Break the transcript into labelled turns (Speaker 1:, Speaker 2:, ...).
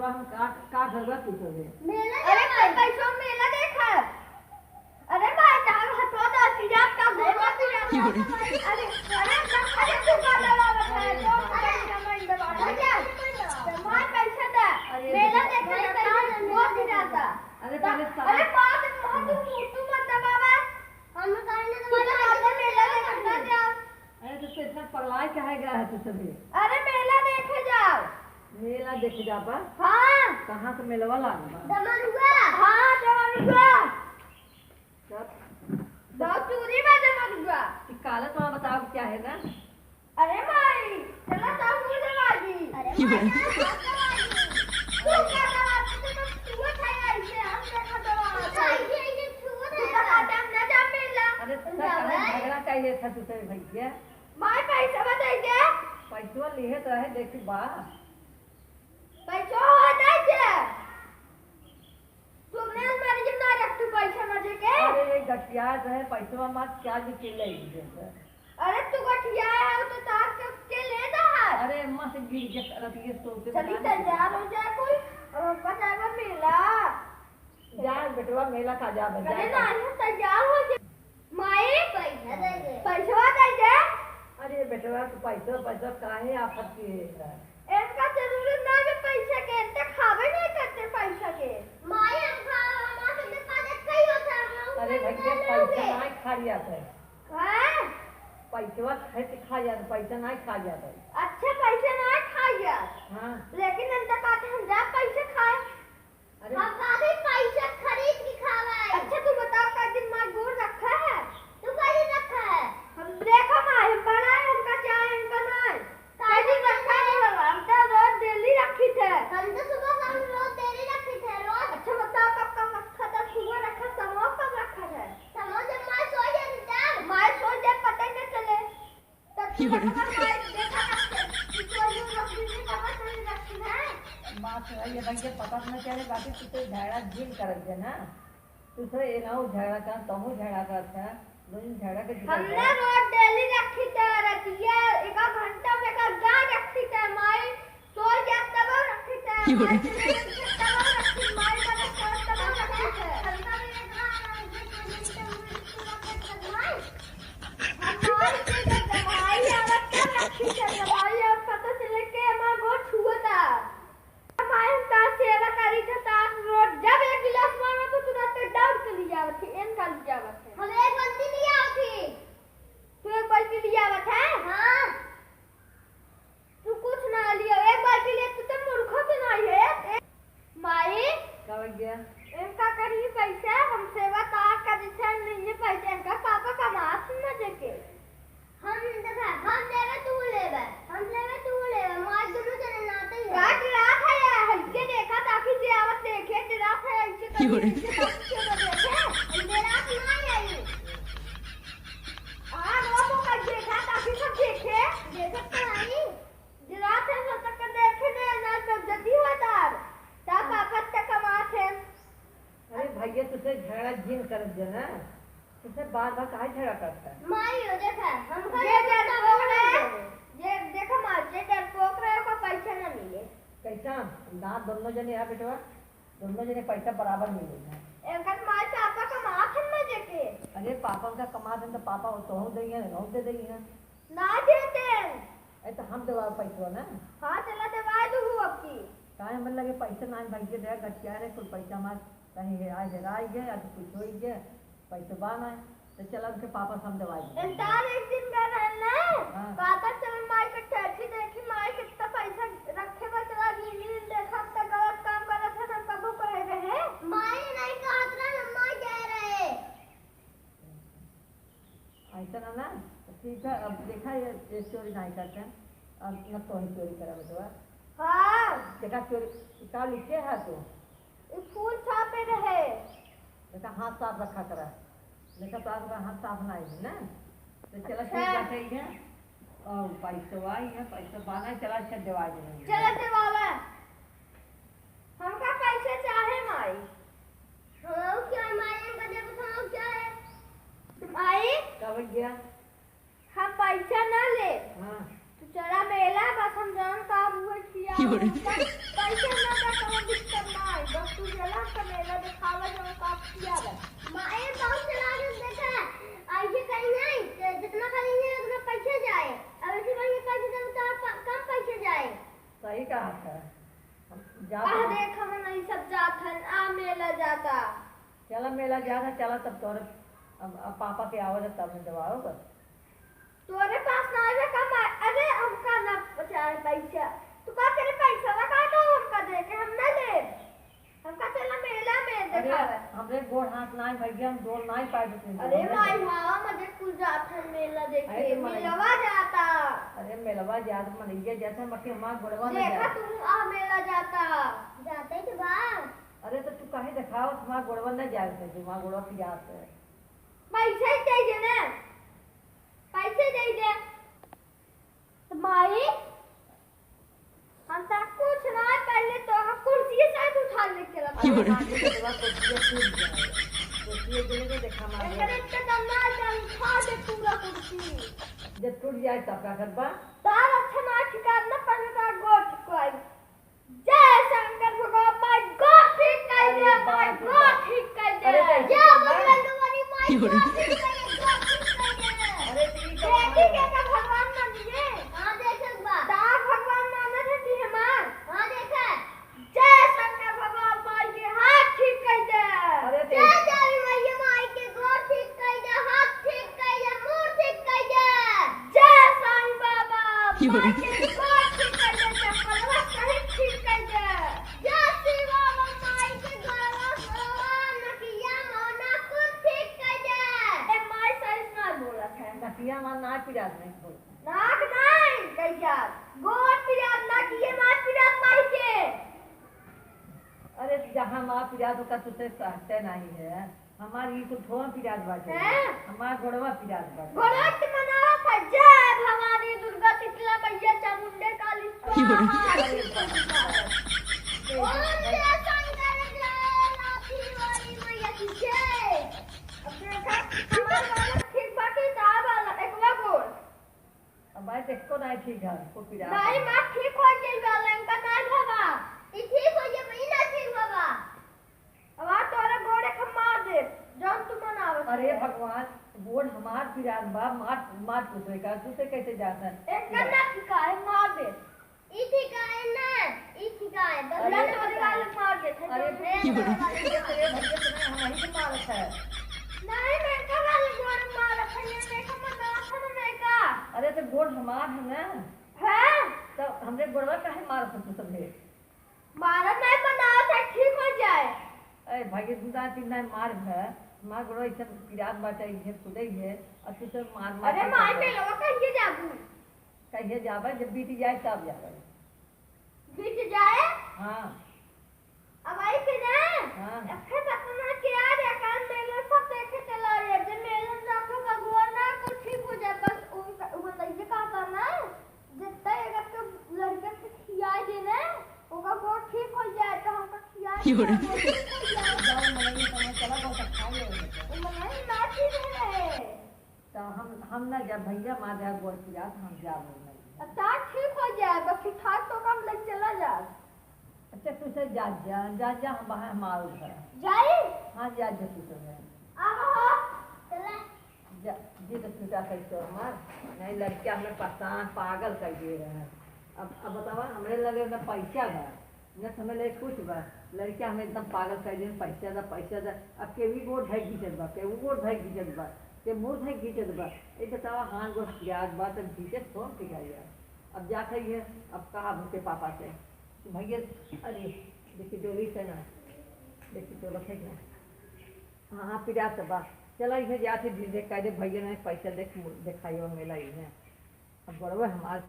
Speaker 1: पैसा हम का घरवा तू तो दे
Speaker 2: अरे पैसा मेला देखा। अरे भाई तार हटवा दो तिजाब का घोड़ा तिजाब। अरे तू का लगा बता तो खड़े कमाई दबा क्या मार पैसा दे मेला देखने पैसा वो तिजाता।
Speaker 1: अरे
Speaker 2: बात तू मत दबावा हम कहने तो मेला देखने जाओ।
Speaker 1: अरे तो इतना पगला काहे गया है तू सभी?
Speaker 2: अरे मेला देखे जाओ।
Speaker 1: मेला देखे जा पा?
Speaker 2: हाँ
Speaker 1: कहाँ का मेला वाला
Speaker 2: दमनुआ। हाँ दमनुआ बहुत चूरी में दमनुआ।
Speaker 1: काला तो बताओ क्या है ना?
Speaker 2: अरे भाई चला सब मुझे दवाजी। अरे तू क्या दवाजी तो छुआ था ऐसे हम देखा दवा ये छुआ था हम ना जा मेला।
Speaker 1: अरे झगड़ा चाहिए था तुझसे भैया।
Speaker 2: माय पैसा बताई दे।
Speaker 1: पैसा लिए तो है देखी बा
Speaker 2: पैसा होता है तुमने हमारी जिम्मा रख तू पैसा मजे के।
Speaker 1: अरे गठिया है पैसा मत क्या जी के ले
Speaker 2: अरे तू गठिया है तो तार के ले जा।
Speaker 1: अरे मत गिर के रतिए सोते
Speaker 2: चली तैयार हो जा कोई बताएगा मेला
Speaker 1: जा बेटवा मेला का जा बजा।
Speaker 2: अरे नानी तैयार हो जा माई पैसा दे दे पैसा दे दे।
Speaker 1: अरे बेटवा तो पैसा काहे आफत की है?
Speaker 2: इसका जरूरत ना के पैसे के इतना खावे नहीं करते पैसा के। माई हम हमारे में कागज कई होता है।
Speaker 1: अरे भैया पैसा नहीं खा जाता है।
Speaker 2: हैं
Speaker 1: पैसा खा जाता पैसा नहीं खा जाता है।
Speaker 2: अच्छे पैसे ना खाइए।
Speaker 1: हाँ
Speaker 2: लेकिन अंदर काटे हम जा पैसे खाए।
Speaker 1: अरे
Speaker 2: हम काहे पैसा खरीद के खावे। अच्छा तू बताओ का दिन मां गोर रखा है तू कहीं रखा है? हम देखो मां हम बड़ा है उनका चाय इनका नहीं कहीं रखा है। हम तो रोज डेली रखी थे। हम तो सुबह शाम रोज डेली रखी थे रोज। अच्छा बताओ कब कब रखा था? सुबह रखा समो कब रखा है? समो जब मां सो जाती तब मां सो जाए पता ही नहीं चले तब देखा रखते
Speaker 1: बात है ये भैया पता नहीं चले बाकी तू तो झगड़ा झील कर दे ना तू तो ये ना झगड़ा कर तुम झगड़ा करता है दोनों झगड़ा के
Speaker 2: हमने रोज डेली रखी थे रतिया एक घंटा में का गा रखी थे माई सो जाए तब रखी थे तब रखी माई का सो तब रखी थे। हमारी दवाई आवत रखी थे दवाई अब पता चले के हमारा बहुत छुआ था। हमारे का सेवा करी थे ताक रोज जब एक गिलास मारना तो तुरंत डाउट कर लिया थी इन का लिया थी। हम एक बाल्टी लिया थी तू एक बाल्टी लिया है। हां तू कुछ ना लिया एक बाल्टी ले तू तो मूर्ख से नहीं है। माई
Speaker 1: क्या हो गया?
Speaker 2: इनका करी पैसा हम सेवा ताक का दिशा नहीं पैसा इनका पापा का मास न देके हम देखा हम लेवे तू लेवे मार दोनों जने नाते ही काट रात है हल्के देखा ताकि जे आवत देखे तेरा है ऐसे कर देखे मेरा नहीं आई आ वो का देखा ताकि सब देखे देखत तो नहीं जरा से सोच कर देखे ना सब जल्दी होता ता पापा तक कमात है।
Speaker 1: अरे भैया तुझसे झगड़ा झील कर दे ना तुझसे बार बार काहे झगड़ा करता है?
Speaker 2: माई हो देखा हम ये डरपोक रहे ये देखो मां ये डरपोक रहे को पैसा ना मिले
Speaker 1: कैसा ना दोनों जने आ बेटवा दोनों जने पैसा बराबर मिलेगा।
Speaker 2: एक माई पापा का माथ में देके
Speaker 1: अरे पापा का कमा दे तो पापा तो हम देंगे ना दे देंगे
Speaker 2: ना देते
Speaker 1: ऐ तो हम देवा पैसा ना।
Speaker 2: हां चला दवा दू आपकी
Speaker 1: काहे मन लगे पैसा ना भैया दे गटिया रे कुल पैसा मार कहीं है आज राई गए या तो कुछ होई गए पैसा बाना तो चला के पापा हम दवाई
Speaker 2: इंतार एक दिन का रहना पापा चल माई के ठेठी देखी माई कितना पैसा रखे बचला नीली देखा तक गलत काम करत है हम कबू कहे रहे माई नहीं कहत रहा माई कह रहे
Speaker 1: ऐसा ना ठीक है। अब देखा ये चोरी नहीं करते अब न तो ही चोरी करा बेटवा।
Speaker 2: हां
Speaker 1: देखा चोरी का लिखे है तो
Speaker 2: फूल छापे रहे
Speaker 1: देखा हाथ साफ रखा करा देखा तो आपका हाथ साफ नहीं है ना तो चला ठीक है ही है और पैसा आई है पैसा बाना चला अच्छा दवाई देंगे
Speaker 2: चला देवाला हमका पैसे चाहे माई हम क्या माई का देखो हम क्या है माई
Speaker 1: कब गया?
Speaker 2: हम पैसा ना ले
Speaker 1: हाँ
Speaker 2: तो चला मेला बस हम जान का हुआ किया पैसा ना का मेला जाता।
Speaker 1: चला मेला जाना, चला तब तोरे अब पापा के आवाज तब में दवा होगा।
Speaker 2: तोरे पास ना आवे कम अरे हमका ना पचाए पैसा। तू का तेरे पैसा लगा दो हमका दे के हम ना ले। हमका चला मेला में दिखावे।
Speaker 1: हमरे गोड़ हाथ नाई भैया हम डोल नाई पाए देते।
Speaker 2: अरे भाई भावा मुझे कुल जाता मेला देखे मेलवा जाता।
Speaker 1: अरे मेलवा जात मनइया जैसे मके मां गोड़वा में
Speaker 2: देखा तू आ मेला जाता जाते के बाद।
Speaker 1: अरे तो तू काहे दिखाओ तुम्हारा गोड़वा न जाए थे तुम्हारा गोड़वा की जात है।
Speaker 2: पैसे चाहिए ना पैसे दे दे तो माई हम तक कुछ ना पहले तो हम कुर्सी से उठा लेके रखा
Speaker 1: कुर्सी देने देखा मार
Speaker 2: करे तो दम्मा जल खा दे पूरा कुर्सी
Speaker 1: जब टूट जाए तब क्या करबा।
Speaker 2: तार अच्छा ना ठिकाना पड़ेगा गोट कोई जय शंकर भगवान माय गॉड ठीक कर दे माय गॉड ठीक कर दे जय भगवान माय गॉड ठीक कर दे।
Speaker 1: अरे तेरी
Speaker 2: बेटी के का भगवान मान दिए। हां देखत बा तार भगवान मानत है ती हमार। हां देखा जय शंकर भगवान माय के हाथ ठीक कर दे।
Speaker 1: अरे
Speaker 2: जय देवी मैया माय के गोड़ ठीक कर दे हाथ ठीक कर दे मुंह ठीक कर दे। जय साईं बाबा माय के गोड़ ठीक कर दे चप्पलवा सही ठीक कर दे। जय श्री बाबा माय के गलवा भगवान नकिया मौना को ठीक कर दे। ए माय सही ना बोलत है
Speaker 1: नकिया मां ना पिरात नहीं बोल
Speaker 2: नाक नहीं कैसा गोड़ पिरात ना किए मां पिरात माई के।
Speaker 1: अरे जहाँ माँ पिरात होगा तुझसे सहते नहीं है हमारी कुछ थोड़ा पिरात बाटे
Speaker 2: हैं?
Speaker 1: हमारा गोड़वा पिरात बाटे।
Speaker 2: गोड़ा के मनावा था जय भवानी दुर्गा शीतला मैया चामुंडे काली स्वाहा। ओम जय शंकर जय नाथी वाली मैया की जय। अब देखा हमारा वाला ठीक बाकी था वाला एकवा गोड़
Speaker 1: अब भाई देखो नहीं ठीक है को पिरात
Speaker 2: नहीं मां ठीक हो गई वाला इनका नहीं बाबा ई ठीक हो गई महीना ठीक बाबा। अब आ तोरा गोड़े के मार दे जौन तू मनावत।
Speaker 1: अरे भगवान बोल हमार पिरात बा मार मार पूछे का तुझसे कैसे जाता है
Speaker 2: एक करना ठीक है मार दे ई ठीक है ना ई ठीक है बदला तोरे वाले मार दे।
Speaker 1: अरे
Speaker 2: नहीं
Speaker 1: भैया हमारी से मारत है।
Speaker 2: मैं का वाले गोड़ मार अपने देखा मना था मैं का।
Speaker 1: अरे तो गोड़ हमार है ना
Speaker 2: है
Speaker 1: तो हमरे गोड़वा काहे मारत तू सब है।
Speaker 2: मारा नहीं बनाया था ठीक हो जाए।
Speaker 1: अरे भाई दूधा तीन नहीं मार है मार गोड़वा इसे पिरात बाटे इसे खुदे है और तू सब मार मार
Speaker 2: अरे माई में लोग कहिए जाबू
Speaker 1: कहिए जावे जब बीती जाए तब जावे
Speaker 2: बीत जाए।
Speaker 1: हाँ
Speaker 2: अब आई के ना
Speaker 1: हाँ
Speaker 2: फिर पतना क्या देखा मेले सब देखे चला रे जब मेले जाको का गोड़ ना कुछ ठीक हो जाए बस वो लइके का करना जितना अगर तो लड़के से खियाई देना ओका गोड़ ठीक हो जाए तो हमका खियाई
Speaker 1: जाओ मनाई समय चला बहुत अच्छा है
Speaker 2: नहीं ना ठीक है
Speaker 1: तो हम ना जब भैया मार दे गोड़ पिरात हम जा बोल
Speaker 2: अच्छा ठीक हो जाए बस ठीक तो कम लग चला जा।
Speaker 1: अच्छा तुझसे जा हम बाहर मार उठा
Speaker 2: जाई
Speaker 1: हाँ जा तू तो है
Speaker 2: अब हो चला
Speaker 1: जी तो छूटा कैसे हमार नहीं लड़कियां हमें परेशान पागल कर दिए हैं। अब बतावा हमें लगे ना पैसा बा न हमें लगे कुछ बा लड़कियां हमें एकदम पागल कर दिए पैसा दा अब केवी गोड़ धै घींचत बा केहू गोड़ धै घींचत बा के मुँह धै घींचत बा ये बतावा हाँ गोड़ प्याज बा तब घींचत कौन पिघाइया। अब जा है अब कहा भूखे पापा से भैया अरे देखिए डोली से ना देखिए तो रखे ना हाँ पिरात बा चला इधर जाते देख कह दे भैया ने पैसा देखाइयो मेला ही है अब बड़वा हमारे